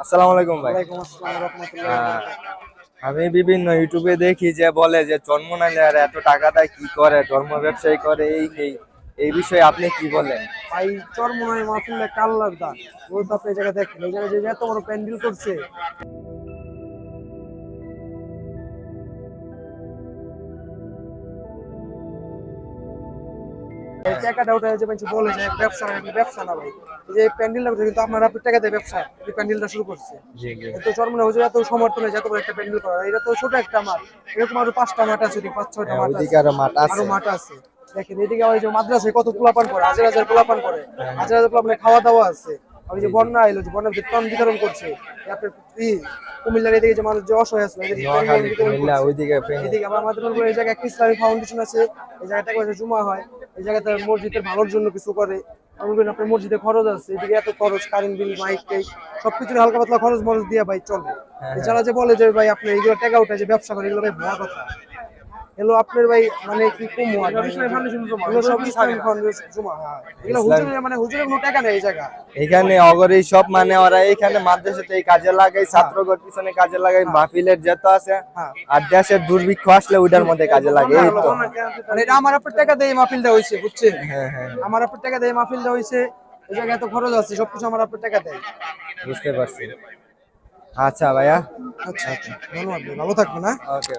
আসসালামু আলাইকুম ভাই। ওয়ালাইকুম আসসালাম ওয়া রাহমাতুল্লাহি ওয়া আহ, বারাকাতুহু। আমি বিভিন্ন ইউটিউবে দেখি যে বলে যে জন্মনালে আর এত টাকা দেয় কি করে, ধর্ম ব্যবসায়ী করে, এই বিষয়ে আপনি কি বলেন? ভাই চরমোনাই মাহফিল একটা আল্লাহর দান। ওই তো আপনি এই জায়গায় দেখেন, এই জায়গায় যে এত বড় প্যান্ডেল করছে। এই টাকাটা ওটা যে মানুষ বলে যে ব্যবসা না, এগুলো ব্যবসা না ভাই। এই যে প্যান্ডেলটা করছে কিন্তু আপনার আপনি টাকা দিয়ে ব্যবসা এই প্যান্ডেলটা শুরু করছে। জি জি। তো চরমোনাই হুজুর এত সমর্থন আছে এত বড় একটা প্যান্ডেল করা, এটা তো ছোট একটা মাঠ। এরকম আরো 5টা মাঠ আছে, 5-6টা হ্যাঁ, মাঠ ওইদিকে আছে, আরো মাঠ আরো আছে। মাঠ আছে। দেখেন এদিকে ওই যে মাদ্রাসায় কত পোলাপান করে, হাজার হাজার পোলাপান করে, হ্যাঁ হ্যাঁ। হাজার হাজার পোলাপানের খাওয়া দাওয়া আছে। ওই যে জি জি। বন্যা এলো, যে বন্যার ত্রাণ বিতরণ করছে। আপনার কুমিল্লার এদিকে যে মানুষ যে অসহায় আছে এদেরকে ত্রাণ নোয়াখালী বিতরণ কুমিল্লা করছে। ওইদিকে ফেনী। এদিকে আবার আমাদের এই জায়গায় একটা ইসলামিক ফাউন্ডেশন আছে, এই জায়গাটা করে জুমা হয়, এই জায়গাতে মসজিদের ভালোর জন্য কিছু করে। আমি বলি আপনার মসজিদে খরচ আছে, এদিকে এত খরচ, কারেন্ট বিল, মাইক টাইক সবকিছু হালকা পাতলা খরচ মরচ দিয়ে ভাই চলে। হ্যাঁ হ্যাঁ। যারা যে বলে যে ভাই আপনি এগুলো টাকা উঠে যে ব্যবসা করে, এগুলো ভাই ভুয়া কথা। এগুলো আপনার ভাই মানে কি কম আর ভাই, এগুলো সব ইসলামিক ফাউন্ডেশন জমা হয়, এগুলো ইসলাম হুজুরের মানে হুজুরের কোনো টাকা নেই এই জায়গা। এখানে অগরে সব মানে ওরা এখানে মাদ্রাসাতে এই কাজে লাগাই, হ্যাঁ ছাত্রগণ পিছনে কাজে লাগাই, হ্যাঁ মাহফিলের যত আছে হ্যাঁ। আর দেশের দুর্ভিক্ষ আসলে ওইটার মধ্যে কাজে লাগে, এই তো। মানে এটা আমার আপনার টাকা দিয়ে এই মাহফিলটা হয়েছে, বুঝছেন? হ্যাঁ হ্যাঁ। আমার আপনার টাকা দিয়ে এই মাহফিলটা হয়েছে, এই জায়গায় এত খরচ আছে, সবকিছু আমার আপনার টাকা দেয়। বুঝতে পারছি। আচ্ছা ভাইয়া। আচ্ছা, ধন্যবাদ ভাই, ভালো থাকবেন, হ্যাঁ। ওকে।